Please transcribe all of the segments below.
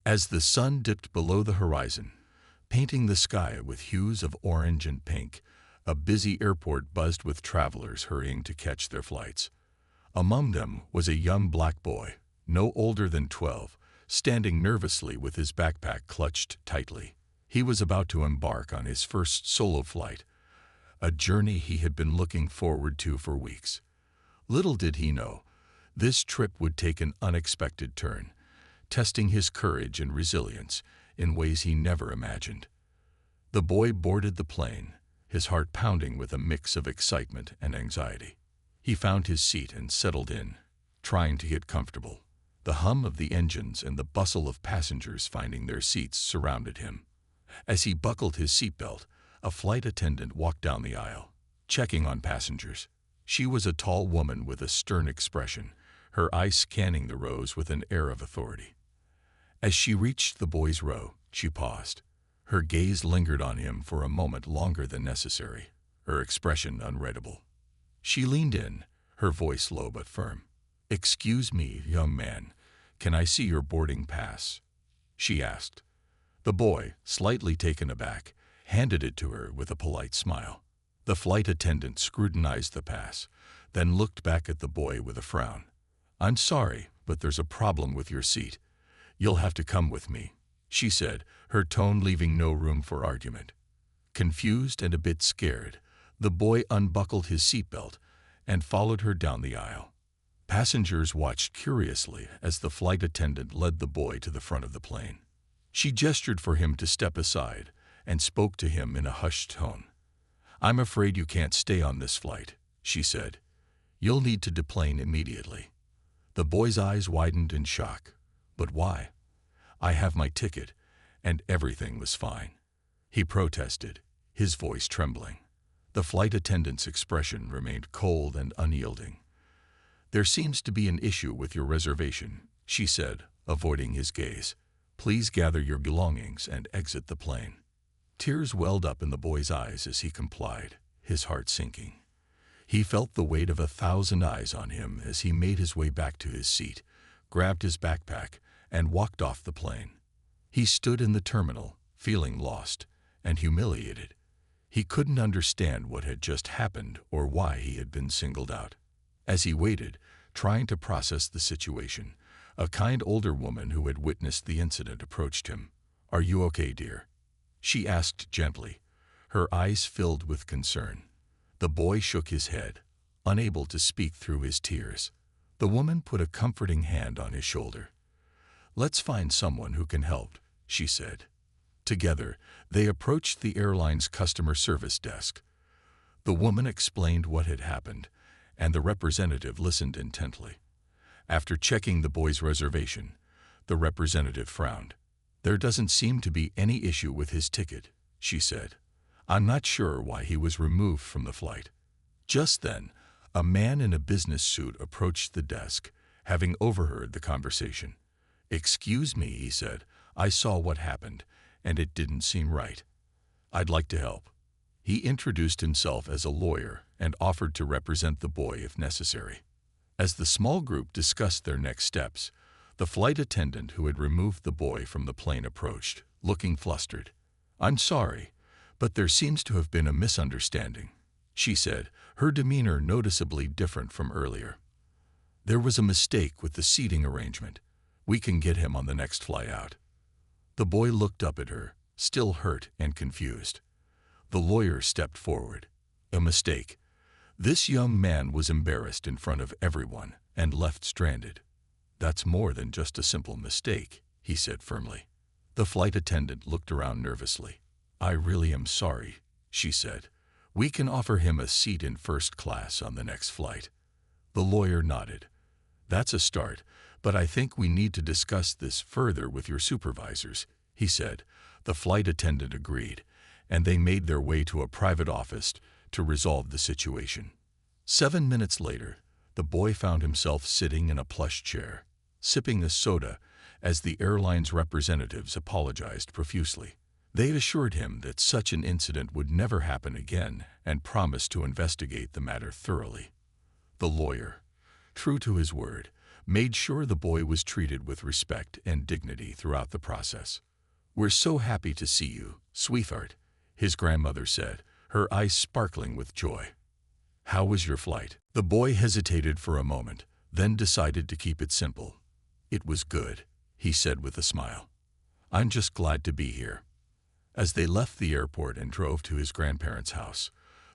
As the sun dipped below the horizon, painting the sky with hues of orange and pink, a busy airport buzzed with travelers hurrying to catch their flights. Among them was a young black boy, no older than 12, standing nervously with his backpack clutched tightly. He was about to embark on his first solo flight, a journey he had been looking forward to for weeks. Little did he know, this trip would take an unexpected turn, testing his courage and resilience in ways he never imagined. The boy boarded the plane, his heart pounding with a mix of excitement and anxiety. He found his seat and settled in, trying to get comfortable. The hum of the engines and the bustle of passengers finding their seats surrounded him. As he buckled his seatbelt, a flight attendant walked down the aisle, checking on passengers. She was a tall woman with a stern expression, her eyes scanning the rows with an air of authority. As she reached the boy's row, she paused. Her gaze lingered on him for a moment longer than necessary, her expression unreadable. She leaned in, her voice low but firm. "Excuse me, young man, can I see your boarding pass?" she asked. The boy, slightly taken aback, handed it to her with a polite smile. The flight attendant scrutinized the pass, then looked back at the boy with a frown. "I'm sorry, but there's a problem with your seat. You'll have to come with me," she said, her tone leaving no room for argument. Confused and a bit scared, the boy unbuckled his seatbelt and followed her down the aisle. Passengers watched curiously as the flight attendant led the boy to the front of the plane. She gestured for him to step aside and spoke to him in a hushed tone. "I'm afraid you can't stay on this flight," she said. "You'll need to deplane immediately." The boy's eyes widened in shock. "But why? I have my ticket, and everything was fine," he protested, his voice trembling. The flight attendant's expression remained cold and unyielding. "There seems to be an issue with your reservation," she said, avoiding his gaze. "Please gather your belongings and exit the plane." Tears welled up in the boy's eyes as he complied, his heart sinking. He felt the weight of 1,000 eyes on him as he made his way back to his seat, grabbed his backpack, and walked off the plane. He stood in the terminal, feeling lost and humiliated. He couldn't understand what had just happened or why he had been singled out. As he waited, trying to process the situation, a kind older woman who had witnessed the incident approached him. "Are you okay, dear?" she asked gently, her eyes filled with concern. The boy shook his head, unable to speak through his tears. The woman put a comforting hand on his shoulder. "Let's find someone who can help," she said. Together, they approached the airline's customer service desk. The woman explained what had happened, and the representative listened intently. After checking the boy's reservation, the representative frowned. "There doesn't seem to be any issue with his ticket," she said. "I'm not sure why he was removed from the flight." Just then, a man in a business suit approached the desk, having overheard the conversation. "Excuse me," he said, "I saw what happened, and it didn't seem right. I'd like to help." He introduced himself as a lawyer and offered to represent the boy if necessary. As the small group discussed their next steps, the flight attendant who had removed the boy from the plane approached, looking flustered. "I'm sorry, but there seems to have been a misunderstanding," she said, her demeanor noticeably different from earlier. "There was a mistake with the seating arrangement. We can get him on the next flight out." The boy looked up at her, still hurt and confused. The lawyer stepped forward. "A mistake." This young man was embarrassed in front of everyone and left stranded. "That's more than just a simple mistake," he said firmly. The flight attendant looked around nervously. "I really am sorry," she said. "We can offer him a seat in first class on the next flight." The lawyer nodded. "That's a start, but I think we need to discuss this further with your supervisors," he said. The flight attendant agreed, and they made their way to a private office to resolve the situation. 7 minutes later, the boy found himself sitting in a plush chair, sipping a soda as the airline's representatives apologized profusely. They assured him that such an incident would never happen again and promised to investigate the matter thoroughly. The lawyer, true to his word, made sure the boy was treated with respect and dignity throughout the process. "We're so happy to see you, sweetheart," his grandmother said, her eyes sparkling with joy. "How was your flight?" The boy hesitated for a moment, then decided to keep it simple. "It was good," he said with a smile. "I'm just glad to be here." As they left the airport and drove to his grandparents' house,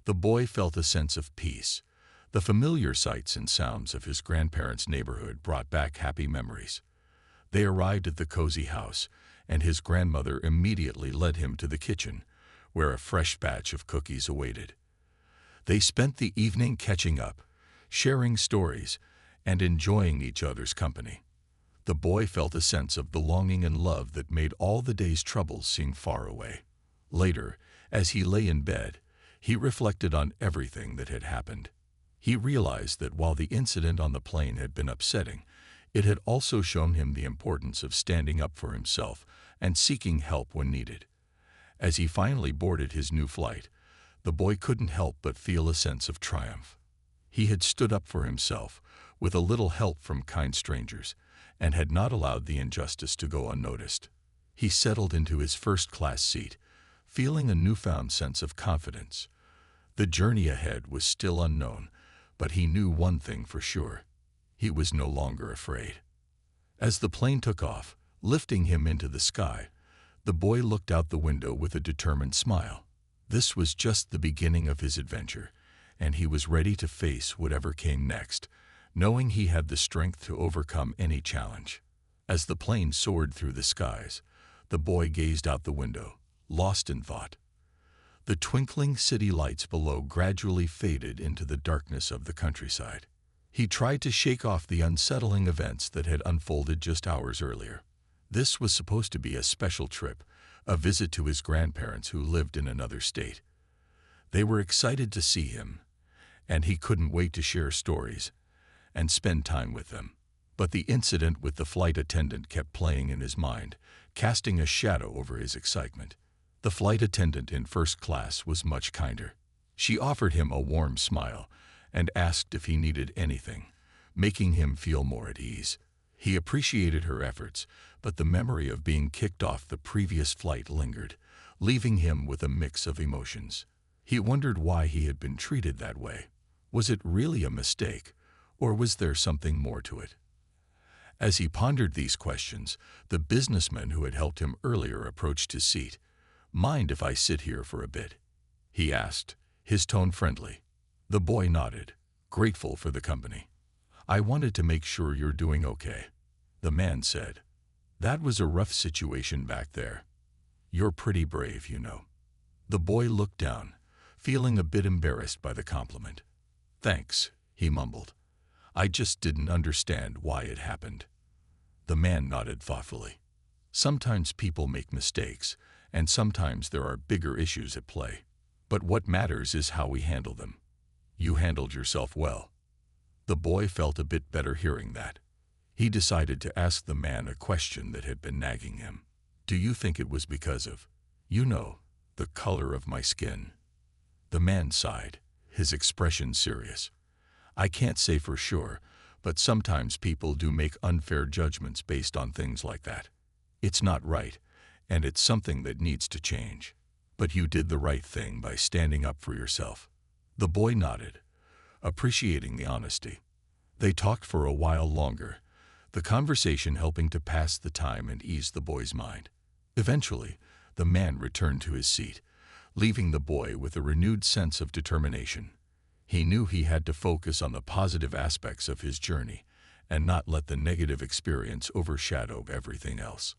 the boy felt a sense of peace. The familiar sights and sounds of his grandparents' neighborhood brought back happy memories. They arrived at the cozy house, and his grandmother immediately led him to the kitchen, where a fresh batch of cookies awaited. They spent the evening catching up, sharing stories, and enjoying each other's company. The boy felt a sense of belonging and love that made all the day's troubles seem far away. Later, as he lay in bed, he reflected on everything that had happened. He realized that while the incident on the plane had been upsetting, it had also shown him the importance of standing up for himself and seeking help when needed. As he finally boarded his new flight, the boy couldn't help but feel a sense of triumph. He had stood up for himself, with a little help from kind strangers, and had not allowed the injustice to go unnoticed. He settled into his first-class seat, feeling a newfound sense of confidence. The journey ahead was still unknown, but he knew one thing for sure: he was no longer afraid. As the plane took off, lifting him into the sky, the boy looked out the window with a determined smile. This was just the beginning of his adventure, and he was ready to face whatever came next, knowing he had the strength to overcome any challenge. As the plane soared through the skies, the boy gazed out the window, lost in thought. The twinkling city lights below gradually faded into the darkness of the countryside. He tried to shake off the unsettling events that had unfolded just hours earlier. This was supposed to be a special trip, a visit to his grandparents who lived in another state. They were excited to see him, and he couldn't wait to share stories and spend time with them. But the incident with the flight attendant kept playing in his mind, casting a shadow over his excitement. The flight attendant in first class was much kinder. She offered him a warm smile and asked if he needed anything, making him feel more at ease. He appreciated her efforts, but the memory of being kicked off the previous flight lingered, leaving him with a mix of emotions. He wondered why he had been treated that way. Was it really a mistake, or was there something more to it? As he pondered these questions, the businessman who had helped him earlier approached his seat. "Mind if I sit here for a bit?" he asked, his tone friendly. The boy nodded, grateful for the company. "I wanted to make sure you're doing okay," the man said. "That was a rough situation back there. You're pretty brave, you know." The boy looked down, feeling a bit embarrassed by the compliment. "Thanks," he mumbled. "I just didn't understand why it happened." The man nodded thoughtfully. "Sometimes people make mistakes, and sometimes there are bigger issues at play. But what matters is how we handle them. You handled yourself well." The boy felt a bit better hearing that. He decided to ask the man a question that had been nagging him. "Do you think it was because of, the color of my skin?" The man sighed, his expression serious. "I can't say for sure, but sometimes people do make unfair judgments based on things like that. It's not right, and it's something that needs to change. But you did the right thing by standing up for yourself." The boy nodded, appreciating the honesty. They talked for a while longer, the conversation helping to pass the time and ease the boy's mind. Eventually, the man returned to his seat, leaving the boy with a renewed sense of determination. He knew he had to focus on the positive aspects of his journey and not let the negative experience overshadow everything else.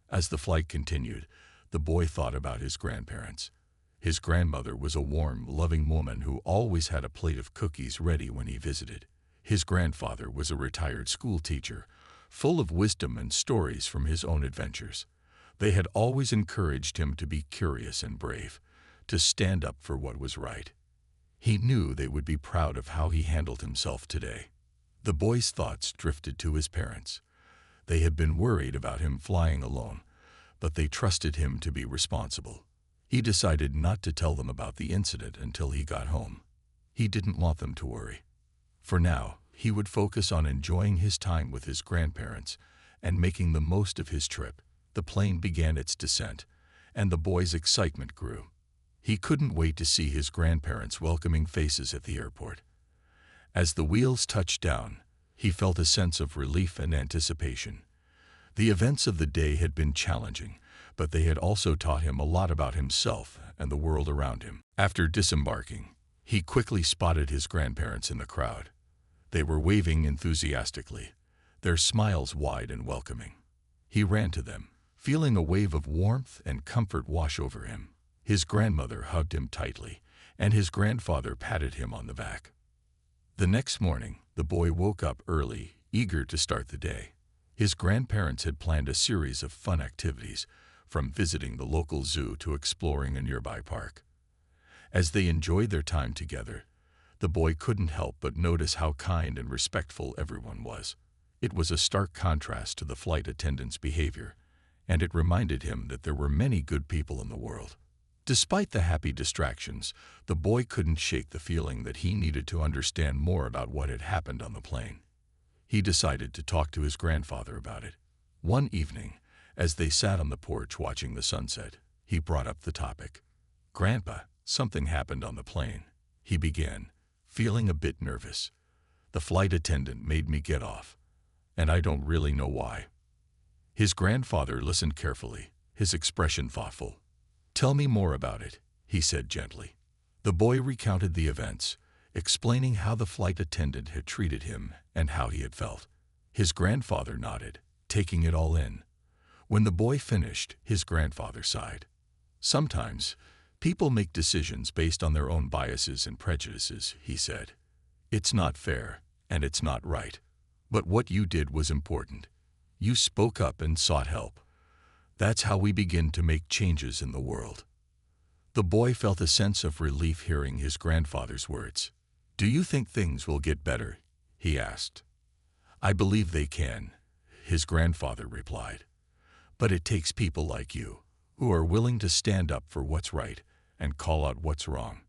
As the flight continued, the boy thought about his grandparents. His grandmother was a warm, loving woman who always had a plate of cookies ready when he visited. His grandfather was a retired school teacher, full of wisdom and stories from his own adventures. They had always encouraged him to be curious and brave, to stand up for what was right. He knew they would be proud of how he handled himself today. The boy's thoughts drifted to his parents. They had been worried about him flying alone, but they trusted him to be responsible. He decided not to tell them about the incident until he got home. He didn't want them to worry. For now, He would focus on enjoying his time with his grandparents and making the most of his trip. The plane began its descent, and the boy's excitement grew. He couldn't wait to see his grandparents' welcoming faces at the airport. As the wheels touched down, he felt a sense of relief and anticipation. The events of the day had been challenging, but they had also taught him a lot about himself and the world around him. After disembarking, he quickly spotted his grandparents in the crowd. They were waving enthusiastically, their smiles wide and welcoming. He ran to them, feeling a wave of warmth and comfort wash over him. His grandmother hugged him tightly, and his grandfather patted him on the back. The next morning, the boy woke up early, eager to start the day. His grandparents had planned a series of fun activities, from visiting the local zoo to exploring a nearby park. As they enjoyed their time together, the boy couldn't help but notice how kind and respectful everyone was. It was a stark contrast to the flight attendant's behavior, and it reminded him that there were many good people in the world. Despite the happy distractions, the boy couldn't shake the feeling that he needed to understand more about what had happened on the plane. He decided to talk to his grandfather about it. One evening, as they sat on the porch watching the sunset, he brought up the topic. "Grandpa, something happened on the plane," he began, feeling a bit nervous. "The flight attendant made me get off, and I don't really know why." His grandfather listened carefully, his expression thoughtful. "Tell me more about it," he said gently. The boy recounted the events, explaining how the flight attendant had treated him and how he had felt. His grandfather nodded, taking it all in. When the boy finished, his grandfather sighed. "Sometimes, people make decisions based on their own biases and prejudices," he said. "It's not fair, and it's not right. But what you did was important. You spoke up and sought help. That's how we begin to make changes in the world." The boy felt a sense of relief hearing his grandfather's words. "Do you think things will get better?" he asked. "I believe they can," his grandfather replied. "But it takes people like you, who are willing to stand up for what's right and call out what's wrong.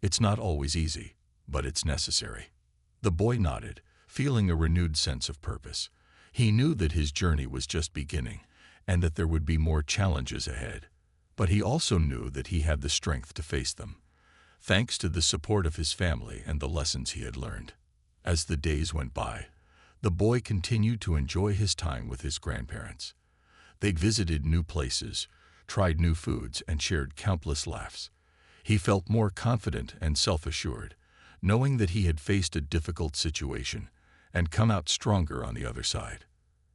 It's not always easy, but it's necessary." The boy nodded, feeling a renewed sense of purpose. He knew that his journey was just beginning, and that there would be more challenges ahead. But he also knew that he had the strength to face them, thanks to the support of his family and the lessons he had learned. As the days went by, the boy continued to enjoy his time with his grandparents. They'd visited new places, tried new foods, and shared countless laughs. He felt more confident and self-assured, knowing that he had faced a difficult situation and come out stronger on the other side.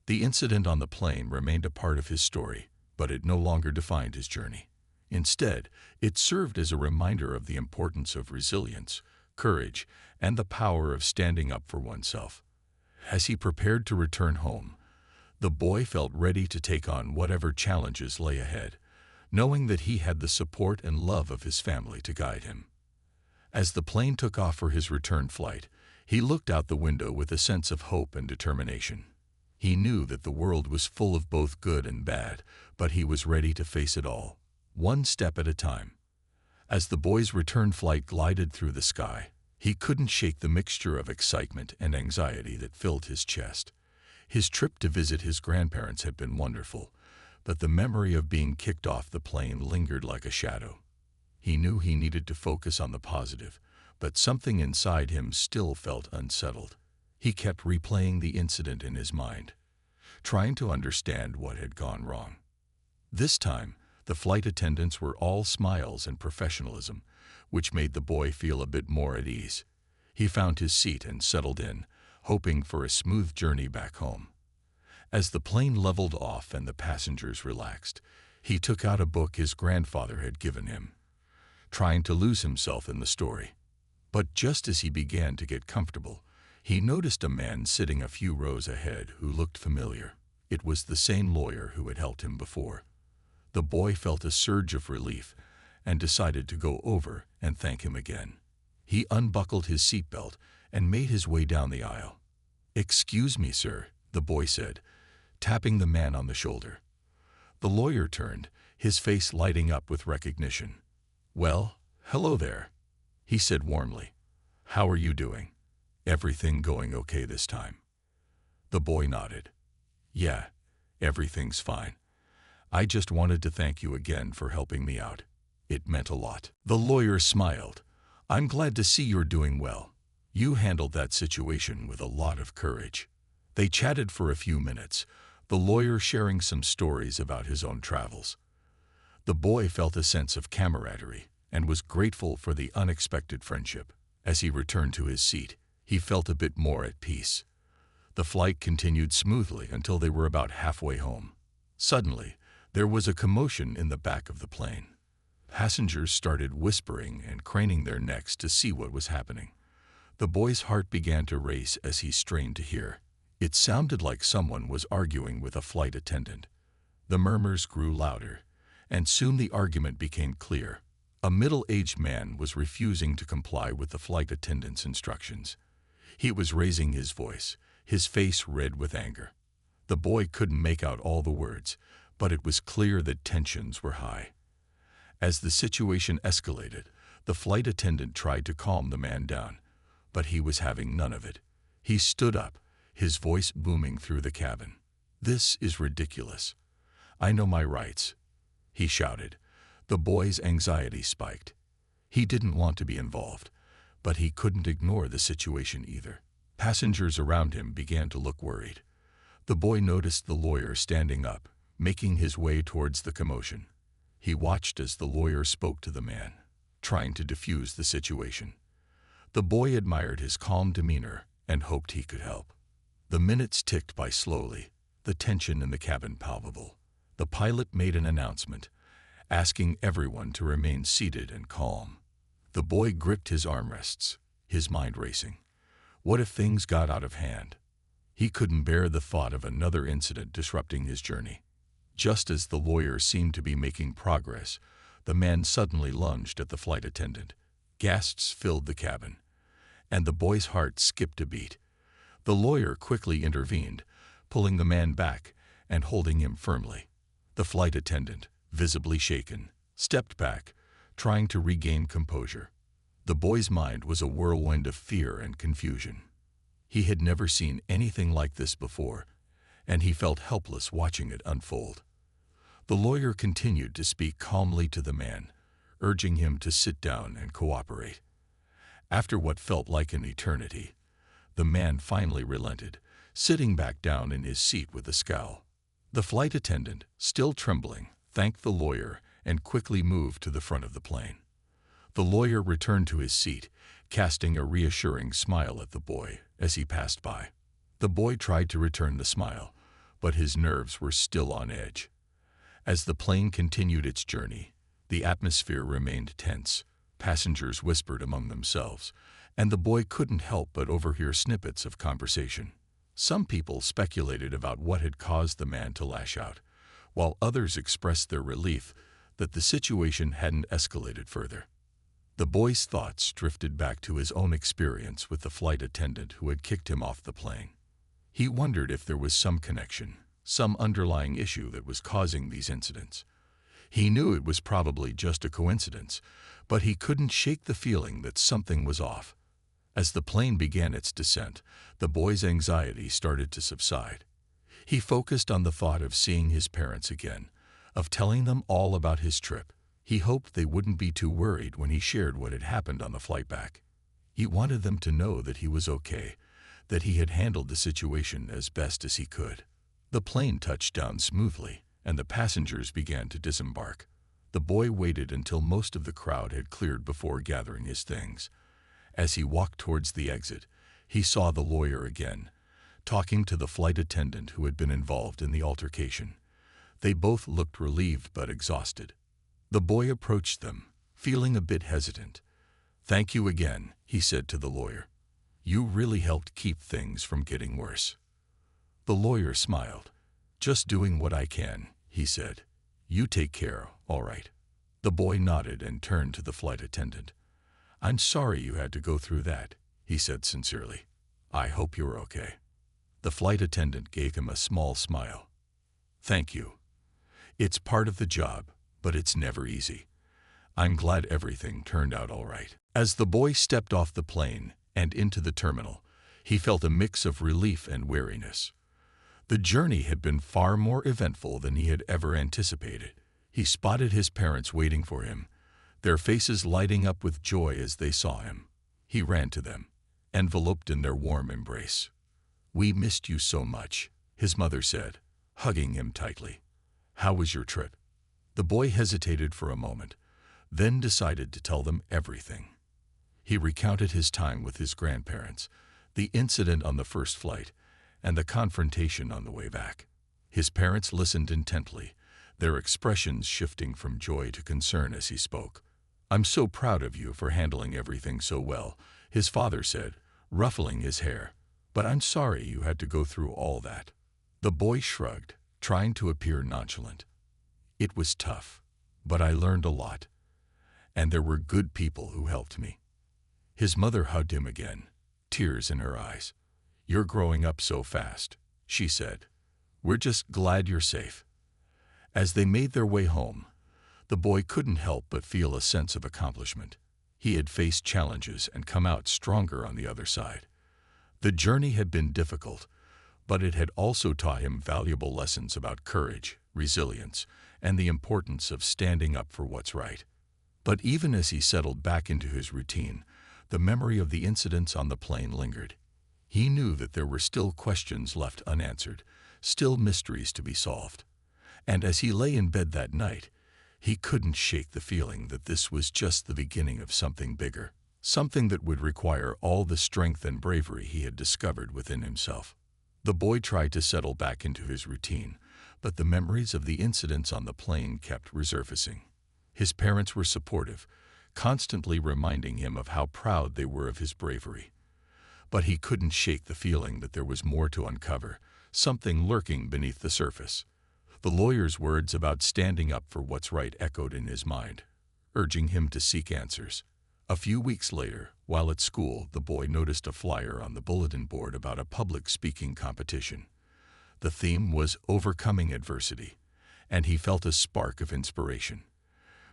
The incident on the plane remained a part of his story, but it no longer defined his journey. Instead, it served as a reminder of the importance of resilience, courage, and the power of standing up for oneself. As he prepared to return home, the boy felt ready to take on whatever challenges lay ahead, knowing that he had the support and love of his family to guide him. As the plane took off for his return flight, he looked out the window with a sense of hope and determination. He knew that the world was full of both good and bad, but he was ready to face it all, one step at a time. As the boy's return flight glided through the sky, he couldn't shake the mixture of excitement and anxiety that filled his chest. His trip to visit his grandparents had been wonderful, but the memory of being kicked off the plane lingered like a shadow. He knew he needed to focus on the positive, but something inside him still felt unsettled. He kept replaying the incident in his mind, trying to understand what had gone wrong. This time, the flight attendants were all smiles and professionalism, which made the boy feel a bit more at ease. He found his seat and settled in, hoping for a smooth journey back home. As the plane leveled off and the passengers relaxed, he took out a book his grandfather had given him, trying to lose himself in the story. But just as he began to get comfortable, he noticed a man sitting a few rows ahead who looked familiar. It was the same lawyer who had helped him before. The boy felt a surge of relief and decided to go over and thank him again. He unbuckled his seatbelt and made his way down the aisle. "Excuse me, sir," the boy said, tapping the man on the shoulder. The lawyer turned, his face lighting up with recognition. "Well, hello there," he said warmly. "How are you doing?" "Everything going okay this time?" The boy nodded. "Yeah, everything's fine. I just wanted to thank you again for helping me out. It meant a lot." The lawyer smiled. "I'm glad to see you're doing well. You handled that situation with a lot of courage." They chatted for a few minutes, the lawyer sharing some stories about his own travels. The boy felt a sense of camaraderie and was grateful for the unexpected friendship. As he returned to his seat, he felt a bit more at peace. The flight continued smoothly until they were about halfway home. Suddenly, there was a commotion in the back of the plane. Passengers started whispering and craning their necks to see what was happening. The boy's heart began to race as he strained to hear. It sounded like someone was arguing with a flight attendant. The murmurs grew louder, and soon the argument became clear. A middle-aged man was refusing to comply with the flight attendant's instructions. He was raising his voice, his face red with anger. The boy couldn't make out all the words, but it was clear that tensions were high. As the situation escalated, the flight attendant tried to calm the man down, but he was having none of it. He stood up, his voice booming through the cabin. "This is ridiculous. I know my rights," he shouted. The boy's anxiety spiked. He didn't want to be involved, but he couldn't ignore the situation either. Passengers around him began to look worried. The boy noticed the lawyer standing up, making his way towards the commotion. He watched as the lawyer spoke to the man, trying to defuse the situation. The boy admired his calm demeanor and hoped he could help. The minutes ticked by slowly, the tension in the cabin palpable. The pilot made an announcement, asking everyone to remain seated and calm. The boy gripped his armrests, his mind racing. What if things got out of hand? He couldn't bear the thought of another incident disrupting his journey. Just as the lawyer seemed to be making progress, the man suddenly lunged at the flight attendant. Gasps filled the cabin, and the boy's heart skipped a beat. The lawyer quickly intervened, pulling the man back and holding him firmly. The flight attendant, visibly shaken, stepped back, trying to regain composure. The boy's mind was a whirlwind of fear and confusion. He had never seen anything like this before, and he felt helpless watching it unfold. The lawyer continued to speak calmly to the man, urging him to sit down and cooperate. After what felt like an eternity, the man finally relented, sitting back down in his seat with a scowl. The flight attendant, still trembling, thanked the lawyer and quickly moved to the front of the plane. The lawyer returned to his seat, casting a reassuring smile at the boy as he passed by. The boy tried to return the smile, but his nerves were still on edge. As the plane continued its journey, the atmosphere remained tense. Passengers whispered among themselves, and the boy couldn't help but overhear snippets of conversation. Some people speculated about what had caused the man to lash out, while others expressed their relief that the situation hadn't escalated further. The boy's thoughts drifted back to his own experience with the flight attendant who had kicked him off the plane. He wondered if there was some connection, some underlying issue that was causing these incidents. He knew it was probably just a coincidence, but he couldn't shake the feeling that something was off. As the plane began its descent, the boy's anxiety started to subside. He focused on the thought of seeing his parents again, of telling them all about his trip. He hoped they wouldn't be too worried when he shared what had happened on the flight back. He wanted them to know that he was okay, that he had handled the situation as best as he could. The plane touched down smoothly, and the passengers began to disembark. The boy waited until most of the crowd had cleared before gathering his things. As he walked towards the exit, he saw the lawyer again, talking to the flight attendant who had been involved in the altercation. They both looked relieved but exhausted. The boy approached them, feeling a bit hesitant. "Thank you again," he said to the lawyer. "You really helped keep things from getting worse." The lawyer smiled. "Just doing what I can," he said. "You take care, all right." The boy nodded and turned to the flight attendant. "I'm sorry you had to go through that," he said sincerely. "I hope you're okay." The flight attendant gave him a small smile. "Thank you. It's part of the job, but it's never easy. I'm glad everything turned out all right." As the boy stepped off the plane and into the terminal, He felt a mix of relief and weariness. The journey had been far more eventful than he had ever anticipated. He spotted his parents waiting for him, their faces lighting up with joy as they saw him. He ran to them, enveloped in their warm embrace. "We missed you so much," his mother said, hugging him tightly. "How was your trip?" The boy hesitated for a moment, then decided to tell them everything. He recounted his time with his grandparents, the incident on the first flight, and the confrontation on the way back. His parents listened intently, their expressions shifting from joy to concern as he spoke. "I'm so proud of you for handling everything so well," his father said, ruffling his hair. "But I'm sorry you had to go through all that." The boy shrugged, trying to appear nonchalant. "It was tough, but I learned a lot, and there were good people who helped me." His mother hugged him again, tears in her eyes. "You're growing up so fast," she said. "We're just glad you're safe." As they made their way home, the boy couldn't help but feel a sense of accomplishment. He had faced challenges and come out stronger on the other side. The journey had been difficult, but it had also taught him valuable lessons about courage, resilience, and the importance of standing up for what's right. But even as he settled back into his routine, the memory of the incidents on the plane lingered. He knew that there were still questions left unanswered, still mysteries to be solved. And as he lay in bed that night, he couldn't shake the feeling that this was just the beginning of something bigger, something that would require all the strength and bravery he had discovered within himself. The boy tried to settle back into his routine, but the memories of the incidents on the plane kept resurfacing. His parents were supportive, constantly reminding him of how proud they were of his bravery. But he couldn't shake the feeling that there was more to uncover, something lurking beneath the surface. The lawyer's words about standing up for what's right echoed in his mind, urging him to seek answers. A few weeks later, while at school, the boy noticed a flyer on the bulletin board about a public speaking competition. The theme was overcoming adversity, and he felt a spark of inspiration.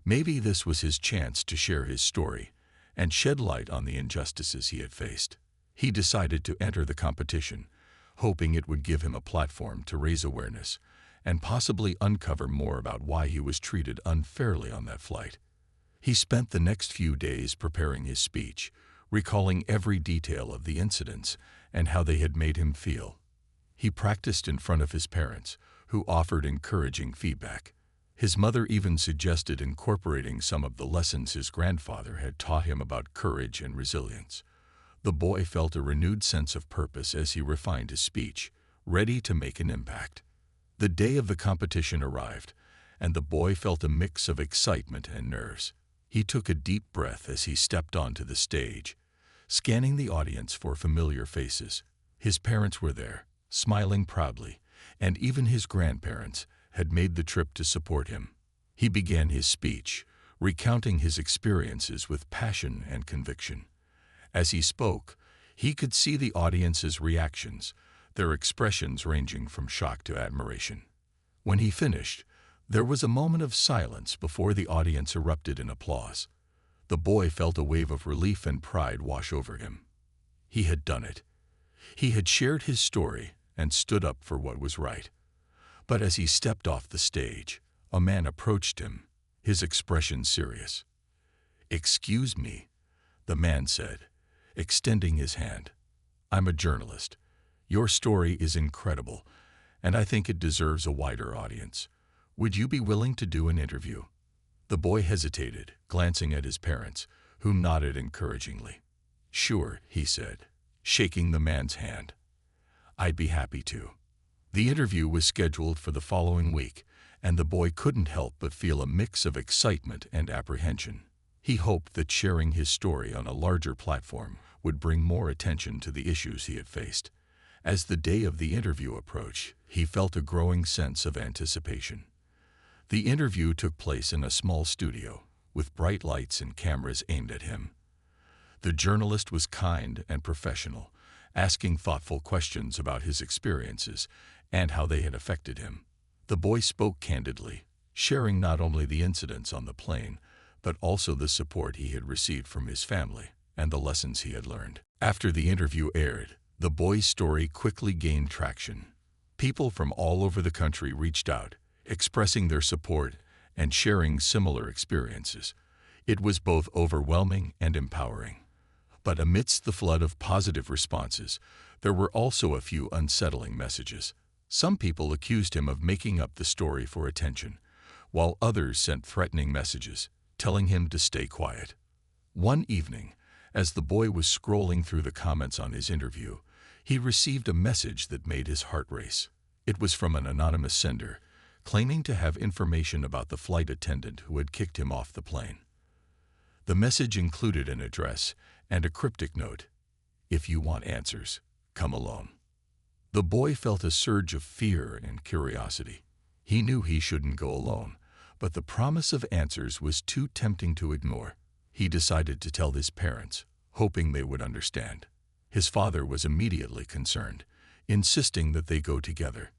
Maybe this was his chance to share his story and shed light on the injustices he had faced. He decided to enter the competition, hoping it would give him a platform to raise awareness and possibly uncover more about why he was treated unfairly on that flight. He spent the next few days preparing his speech, recalling every detail of the incidents and how they had made him feel. He practiced in front of his parents, who offered encouraging feedback. His mother even suggested incorporating some of the lessons his grandfather had taught him about courage and resilience. The boy felt a renewed sense of purpose as he refined his speech, ready to make an impact. The day of the competition arrived, and the boy felt a mix of excitement and nerves. He took a deep breath as he stepped onto the stage, scanning the audience for familiar faces. His parents were there, smiling proudly, and even his grandparents had made the trip to support him. He began his speech, recounting his experiences with passion and conviction. As he spoke, he could see the audience's reactions, their expressions ranging from shock to admiration. When he finished, there was a moment of silence before the audience erupted in applause. The boy felt a wave of relief and pride wash over him. He had done it. He had shared his story and stood up for what was right. But as he stepped off the stage, a man approached him, his expression serious. "Excuse me," the man said, extending his hand. "I'm a journalist. Your story is incredible, and I think it deserves a wider audience. Would you be willing to do an interview?" The boy hesitated, glancing at his parents, who nodded encouragingly. "Sure," he said, shaking the man's hand. "I'd be happy to." The interview was scheduled for the following week, and the boy couldn't help but feel a mix of excitement and apprehension. He hoped that sharing his story on a larger platform would bring more attention to the issues he had faced. As the day of the interview approached, he felt a growing sense of anticipation. The interview took place in a small studio, with bright lights and cameras aimed at him. The journalist was kind and professional, asking thoughtful questions about his experiences and how they had affected him. The boy spoke candidly, sharing not only the incidents on the plane, but also the support he had received from his family and the lessons he had learned. After the interview aired, The boy's story quickly gained traction. People from all over the country reached out, expressing their support and sharing similar experiences. It was both overwhelming and empowering. But amidst the flood of positive responses, there were also a few unsettling messages. Some people accused him of making up the story for attention, while others sent threatening messages, telling him to stay quiet. One evening, as the boy was scrolling through the comments on his interview, he received a message that made his heart race. It was from an anonymous sender, claiming to have information about the flight attendant who had kicked him off the plane. The message included an address and a cryptic note: "If you want answers, come alone." The boy felt a surge of fear and curiosity. He knew he shouldn't go alone, but the promise of answers was too tempting to ignore. He decided to tell his parents, hoping they would understand. His father was immediately concerned, insisting that they go together.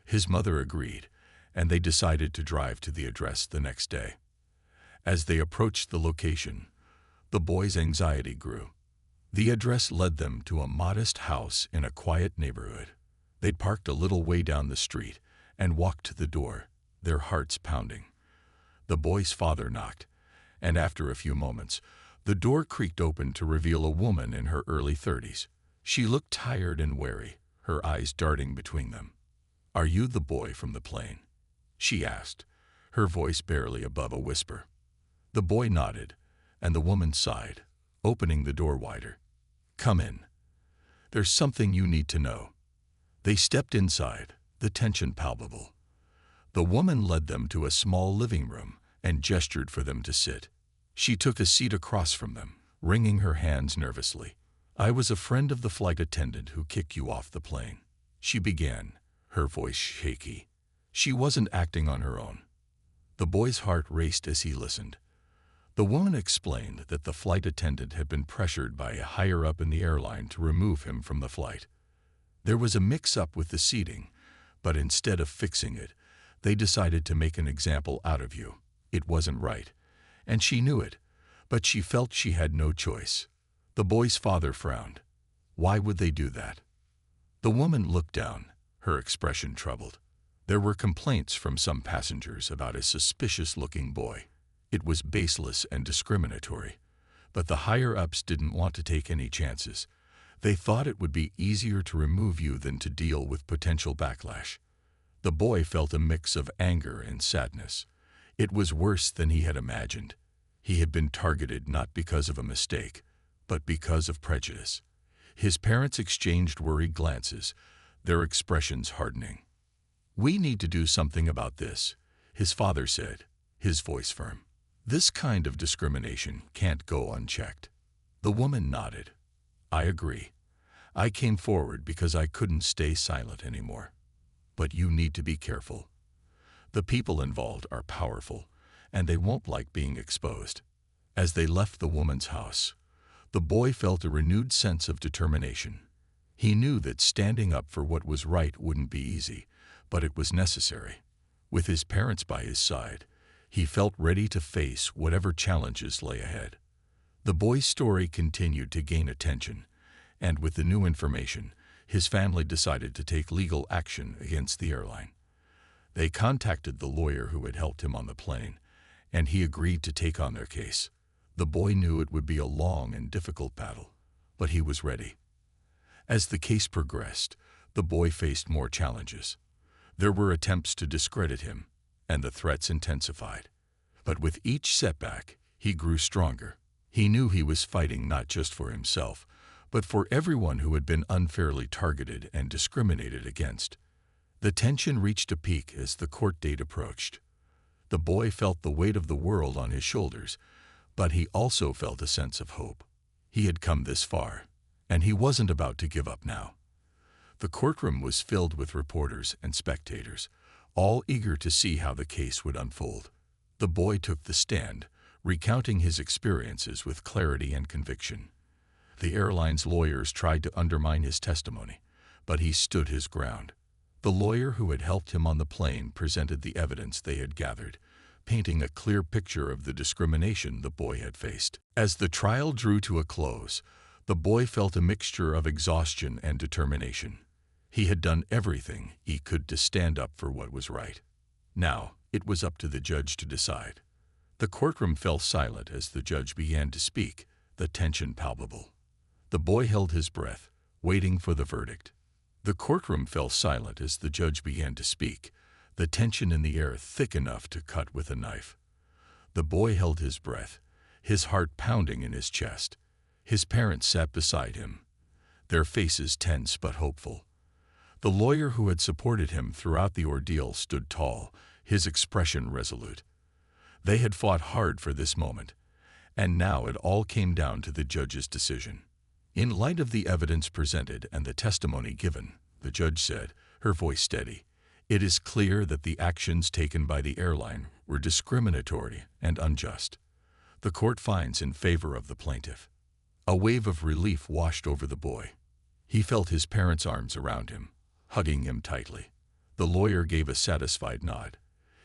His mother agreed, and they decided to drive to the address the next day. As they approached the location, the boy's anxiety grew. The address led them to a modest house in a quiet neighborhood. They parked a little way down the street and walked to the door, their hearts pounding. The boy's father knocked, and after a few moments, the door creaked open to reveal a woman in her early 30s. She looked tired and wary, her eyes darting between them. "Are you the boy from the plane?" she asked, her voice barely above a whisper. The boy nodded, and the woman sighed, opening the door wider. "Come in. There's something you need to know." They stepped inside, the tension palpable. The woman led them to a small living room and gestured for them to sit. She took a seat across from them, wringing her hands nervously. "I was a friend of the flight attendant who kicked you off the plane," she began, her voice shaky. She wasn't acting on her own. The boy's heart raced as he listened. The woman explained that the flight attendant had been pressured by a higher-up in the airline to remove him from the flight. There was a mix-up with the seating, but instead of fixing it, they decided to make an example out of you. It wasn't right, and she knew it, but she felt she had no choice. The boy's father frowned. Why would they do that? The woman looked down, her expression troubled. There were complaints from some passengers about a suspicious-looking boy. It was baseless and discriminatory, but the higher-ups didn't want to take any chances. They thought it would be easier to remove you than to deal with potential backlash. The boy felt a mix of anger and sadness. It was worse than he had imagined. He had been targeted not because of a mistake, but because of prejudice. His parents exchanged worried glances, their expressions hardening. "We need to do something about this," his father said, his voice firm. "This kind of discrimination can't go unchecked." The woman nodded. "I agree. I came forward because I couldn't stay silent anymore. But you need to be careful. The people involved are powerful, and they won't like being exposed." As they left the woman's house, the boy felt a renewed sense of determination. He knew that standing up for what was right wouldn't be easy, but it was necessary. With his parents by his side, he felt ready to face whatever challenges lay ahead. The boy's story continued to gain attention, and with the new information, his family decided to take legal action against the airline. They contacted the lawyer who had helped him on the plane, and he agreed to take on their case. The boy knew it would be a long and difficult battle, but he was ready. As the case progressed, the boy faced more challenges. There were attempts to discredit him, and the threats intensified. But with each setback, he grew stronger. He knew he was fighting not just for himself, but for everyone who had been unfairly targeted and discriminated against. The tension reached a peak as the court date approached. The boy felt the weight of the world on his shoulders, but he also felt a sense of hope. He had come this far, and he wasn't about to give up now. The courtroom was filled with reporters and spectators, all eager to see how the case would unfold. The boy took the stand, recounting his experiences with clarity and conviction. The airline's lawyers tried to undermine his testimony, but he stood his ground. The lawyer who had helped him on the plane presented the evidence they had gathered, painting a clear picture of the discrimination the boy had faced. As the trial drew to a close, The boy felt a mixture of exhaustion and determination. He had done everything he could to stand up for what was right. Now, it was up to the judge to decide. The courtroom fell silent as the judge began to speak, the tension palpable. The boy held his breath, waiting for the verdict. The courtroom fell silent as the judge began to speak, the tension in the air thick enough to cut with a knife. The boy held his breath, his heart pounding in his chest. His parents sat beside him, their faces tense but hopeful. The lawyer who had supported him throughout the ordeal stood tall, his expression resolute. They had fought hard for this moment, and now it all came down to the judge's decision. In light of the evidence presented and the testimony given, the judge said, her voice steady, it is clear that the actions taken by the airline were discriminatory and unjust. The court finds in favor of the plaintiff. A wave of relief washed over the boy. He felt his parents' arms around him, hugging him tightly. The lawyer gave a satisfied nod,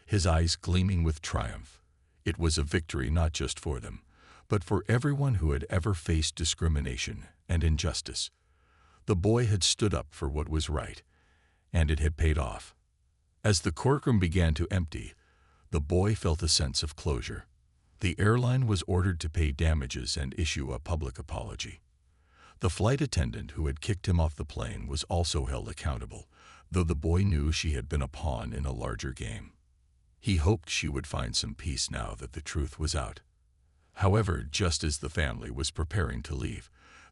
his eyes gleaming with triumph. It was a victory not just for them, but for everyone who had ever faced discrimination and injustice. The boy had stood up for what was right, and it had paid off. As the courtroom began to empty, the boy felt a sense of closure. The airline was ordered to pay damages and issue a public apology. The flight attendant who had kicked him off the plane was also held accountable, though the boy knew she had been a pawn in a larger game. He hoped she would find some peace now that the truth was out. However, just as the family was preparing to leave,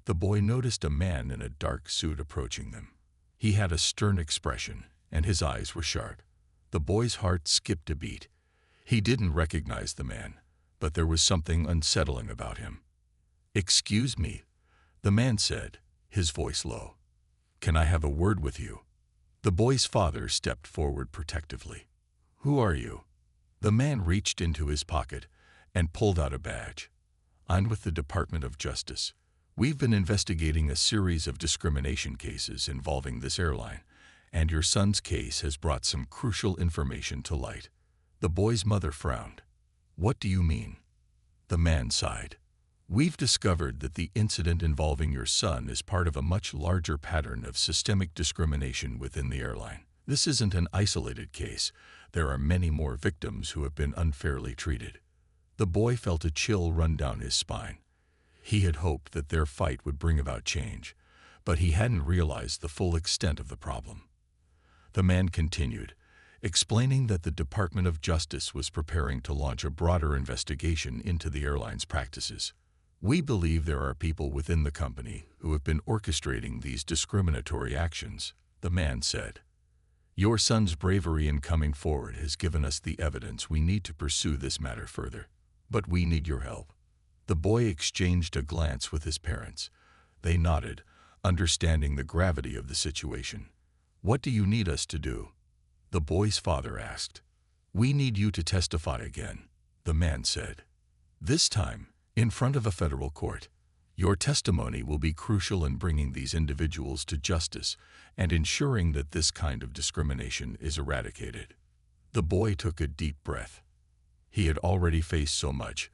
the boy noticed a man in a dark suit approaching them. He had a stern expression, and his eyes were sharp. The boy's heart skipped a beat. He didn't recognize the man, but there was something unsettling about him. "Excuse me," the man said, his voice low. "Can I have a word with you?" The boy's father stepped forward protectively. "Who are you?" The man reached into his pocket and pulled out a badge. "I'm with the Department of Justice. We've been investigating a series of discrimination cases involving this airline, and your son's case has brought some crucial information to light." The boy's mother frowned. "What do you mean?" The man sighed. "We've discovered that the incident involving your son is part of a much larger pattern of systemic discrimination within the airline. This isn't an isolated case. There are many more victims who have been unfairly treated." The boy felt a chill run down his spine. He had hoped that their fight would bring about change, but he hadn't realized the full extent of the problem. The man continued, explaining that the Department of Justice was preparing to launch a broader investigation into the airline's practices. "We believe there are people within the company who have been orchestrating these discriminatory actions," the man said. "Your son's bravery in coming forward has given us the evidence we need to pursue this matter further. But we need your help." The boy exchanged a glance with his parents. They nodded, understanding the gravity of the situation. "What do you need us to do?" the boy's father asked. "We need you to testify again," the man said. "This time, in front of a federal court. Your testimony will be crucial in bringing these individuals to justice and ensuring that this kind of discrimination is eradicated." The boy took a deep breath. He had already faced so much,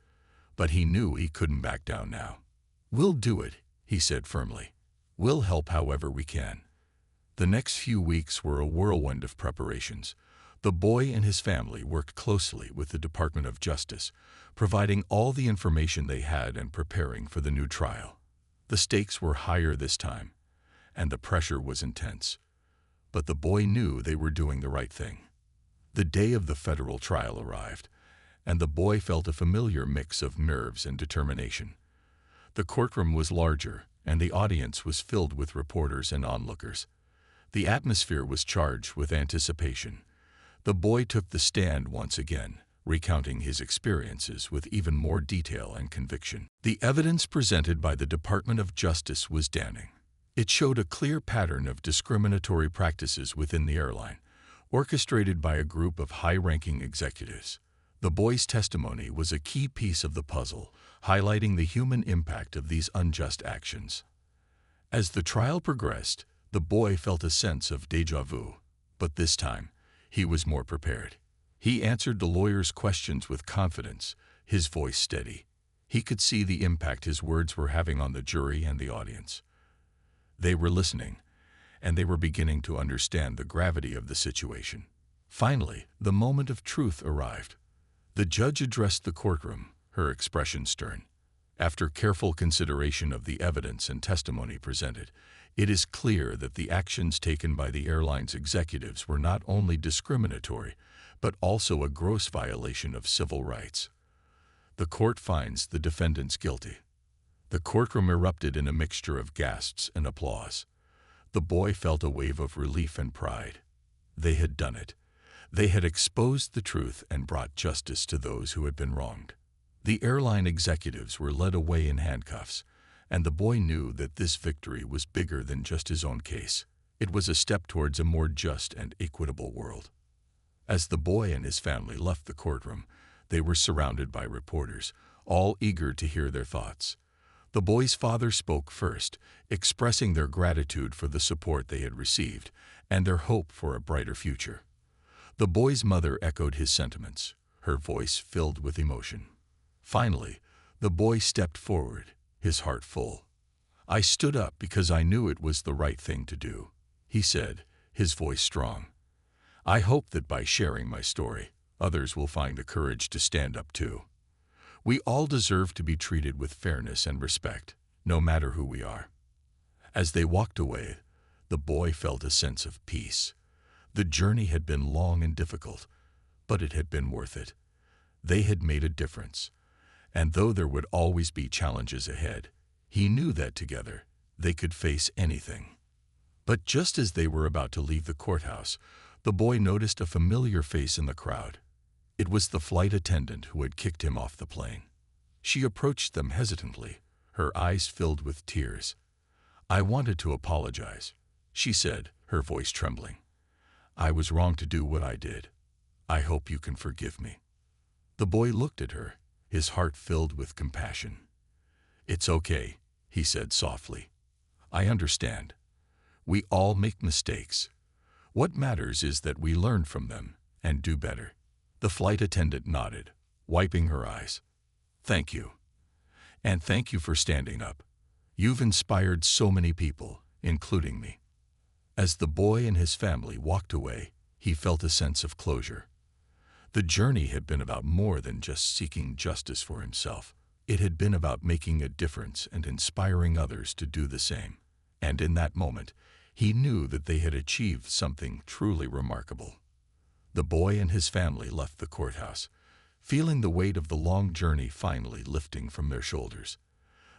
but he knew he couldn't back down now. "We'll do it," he said firmly. "We'll help however we can." The next few weeks were a whirlwind of preparations. The boy and his family worked closely with the Department of Justice, providing all the information they had and preparing for the new trial. The stakes were higher this time, and the pressure was intense. But the boy knew they were doing the right thing. The day of the federal trial arrived, and the boy felt a familiar mix of nerves and determination. The courtroom was larger, and the audience was filled with reporters and onlookers. The atmosphere was charged with anticipation. The boy took the stand once again, recounting his experiences with even more detail and conviction. The evidence presented by the Department of Justice was damning. It showed a clear pattern of discriminatory practices within the airline, orchestrated by a group of high-ranking executives. The boy's testimony was a key piece of the puzzle, highlighting the human impact of these unjust actions. As the trial progressed, the boy felt a sense of déjà vu, but this time, he was more prepared. He answered the lawyer's questions with confidence, his voice steady. He could see the impact his words were having on the jury and the audience. They were listening, and they were beginning to understand the gravity of the situation. Finally, the moment of truth arrived. The judge addressed the courtroom, her expression stern. After careful consideration of the evidence and testimony presented, it is clear that the actions taken by the airline's executives were not only discriminatory, but also a gross violation of civil rights. The court finds the defendants guilty. The courtroom erupted in a mixture of gasps and applause. The boy felt a wave of relief and pride. They had done it. They had exposed the truth and brought justice to those who had been wronged. The airline executives were led away in handcuffs, and the boy knew that this victory was bigger than just his own case. It was a step towards a more just and equitable world. As the boy and his family left the courtroom, they were surrounded by reporters, all eager to hear their thoughts. The boy's father spoke first, expressing their gratitude for the support they had received and their hope for a brighter future. The boy's mother echoed his sentiments, her voice filled with emotion. Finally, the boy stepped forward, his heart full. "I stood up because I knew it was the right thing to do," he said, his voice strong. "I hope that by sharing my story, others will find the courage to stand up too. We all deserve to be treated with fairness and respect, no matter who we are." As they walked away, the boy felt a sense of peace. The journey had been long and difficult, but it had been worth it. They had made a difference. And though there would always be challenges ahead, he knew that together they could face anything. But just as they were about to leave the courthouse, the boy noticed a familiar face in the crowd. It was the flight attendant who had kicked him off the plane. She approached them hesitantly, her eyes filled with tears. "I wanted to apologize," she said, her voice trembling. "I was wrong to do what I did. I hope you can forgive me." The boy looked at her, his heart filled with compassion. "It's okay," he said softly. "I understand. We all make mistakes. What matters is that we learn from them and do better." The flight attendant nodded, wiping her eyes. "Thank you. And thank you for standing up. You've inspired so many people, including me." As the boy and his family walked away, he felt a sense of closure. The journey had been about more than just seeking justice for himself. It had been about making a difference and inspiring others to do the same. And in that moment, he knew that they had achieved something truly remarkable. The boy and his family left the courthouse, feeling the weight of the long journey finally lifting from their shoulders.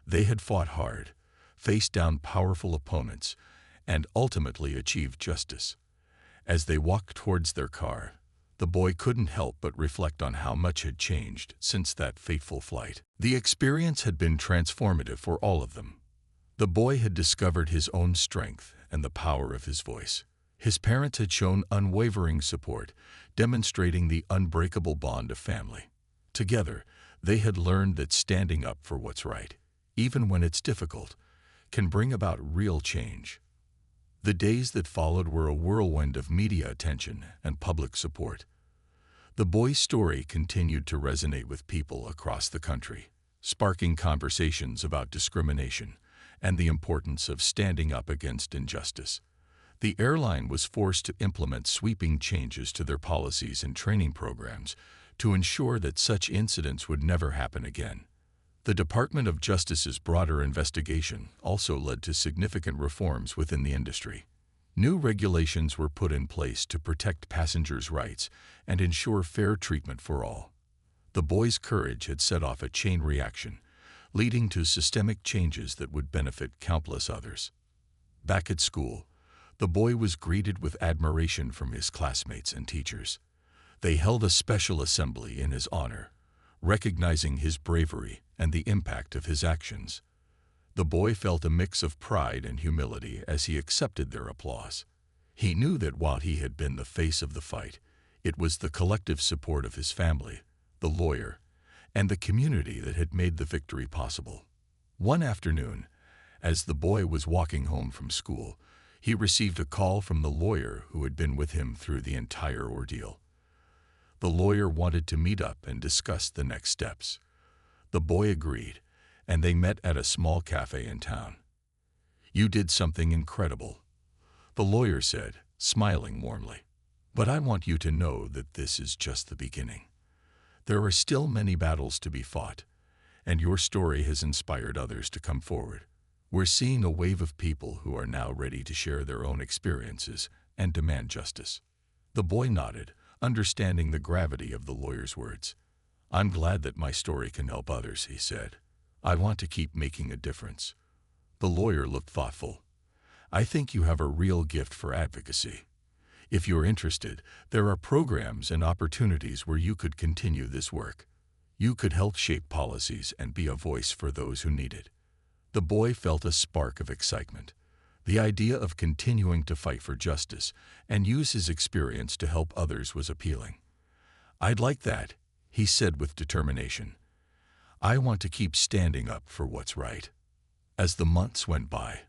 They had fought hard, faced down powerful opponents, and ultimately achieved justice. As they walked towards their car, the boy couldn't help but reflect on how much had changed since that fateful flight. The experience had been transformative for all of them. The boy had discovered his own strength and the power of his voice. His parents had shown unwavering support, demonstrating the unbreakable bond of family. Together, they had learned that standing up for what's right, even when it's difficult, can bring about real change. The days that followed were a whirlwind of media attention and public support. The boy's story continued to resonate with people across the country, sparking conversations about discrimination and the importance of standing up against injustice. The airline was forced to implement sweeping changes to their policies and training programs to ensure that such incidents would never happen again. The Department of Justice's broader investigation also led to significant reforms within the industry. New regulations were put in place to protect passengers' rights and ensure fair treatment for all. The boy's courage had set off a chain reaction, leading to systemic changes that would benefit countless others. Back at school, the boy was greeted with admiration from his classmates and teachers. They held a special assembly in his honor, recognizing his bravery and the impact of his actions. The boy felt a mix of pride and humility as he accepted their applause. He knew that while he had been the face of the fight, it was the collective support of his family, the lawyer, and the community that had made the victory possible. One afternoon, as the boy was walking home from school, he received a call from the lawyer who had been with him through the entire ordeal. The lawyer wanted to meet up and discuss the next steps. The boy agreed, and they met at a small cafe in town. "You did something incredible," the lawyer said, smiling warmly. "But I want you to know that this is just the beginning. There are still many battles to be fought, and your story has inspired others to come forward. We're seeing a wave of people who are now ready to share their own experiences and demand justice." The boy nodded, understanding the gravity of the lawyer's words. "I'm glad that my story can help others," he said. "I want to keep making a difference." The lawyer looked thoughtful. "I think you have a real gift for advocacy. If you're interested, there are programs and opportunities where you could continue this work. You could help shape policies and be a voice for those who need it." The boy felt a spark of excitement. The idea of continuing to fight for justice and use his experience to help others was appealing. "I'd like that," he said with determination. "I want to keep standing up for what's right." As the months went by,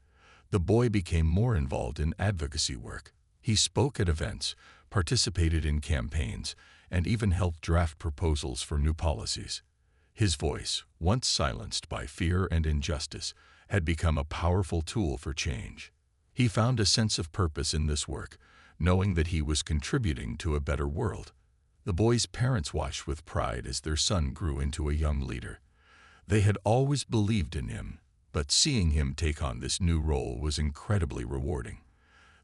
the boy became more involved in advocacy work. He spoke at events, participated in campaigns, and even helped draft proposals for new policies. His voice, once silenced by fear and injustice, had become a powerful tool for change. He found a sense of purpose in this work, knowing that he was contributing to a better world. The boy's parents watched with pride as their son grew into a young leader. They had always believed in him, but seeing him take on this new role was incredibly rewarding.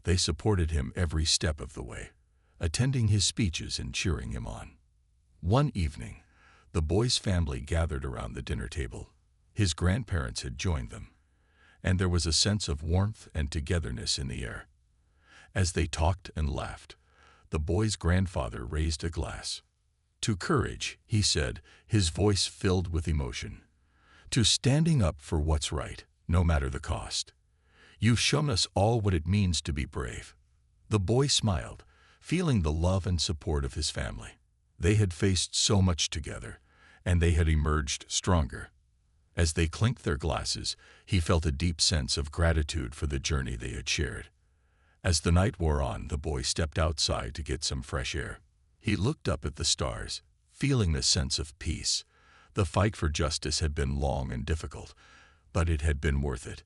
They supported him every step of the way, attending his speeches and cheering him on. One evening, the boy's family gathered around the dinner table. His grandparents had joined them, and there was a sense of warmth and togetherness in the air. As they talked and laughed, the boy's grandfather raised a glass. "To courage," he said, his voice filled with emotion. "To standing up for what's right, no matter the cost. You've shown us all what it means to be brave." The boy smiled, feeling the love and support of his family. They had faced so much together, and they had emerged stronger. As they clinked their glasses, he felt a deep sense of gratitude for the journey they had shared. As the night wore on, the boy stepped outside to get some fresh air. He looked up at the stars, feeling a sense of peace. The fight for justice had been long and difficult, but it had been worth it.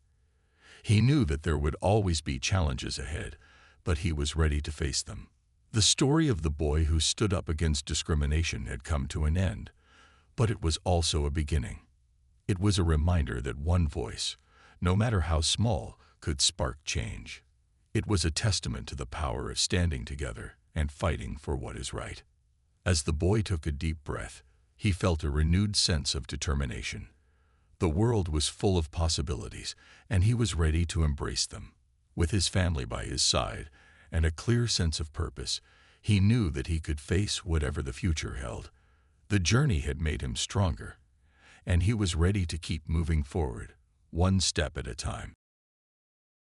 He knew that there would always be challenges ahead, but he was ready to face them. The story of the boy who stood up against discrimination had come to an end, but it was also a beginning. It was a reminder that one voice, no matter how small, could spark change. It was a testament to the power of standing together and fighting for what is right. As the boy took a deep breath, he felt a renewed sense of determination. The world was full of possibilities, and he was ready to embrace them. With his family by his side and a clear sense of purpose, he knew that he could face whatever the future held. The journey had made him stronger, and he was ready to keep moving forward, one step at a time.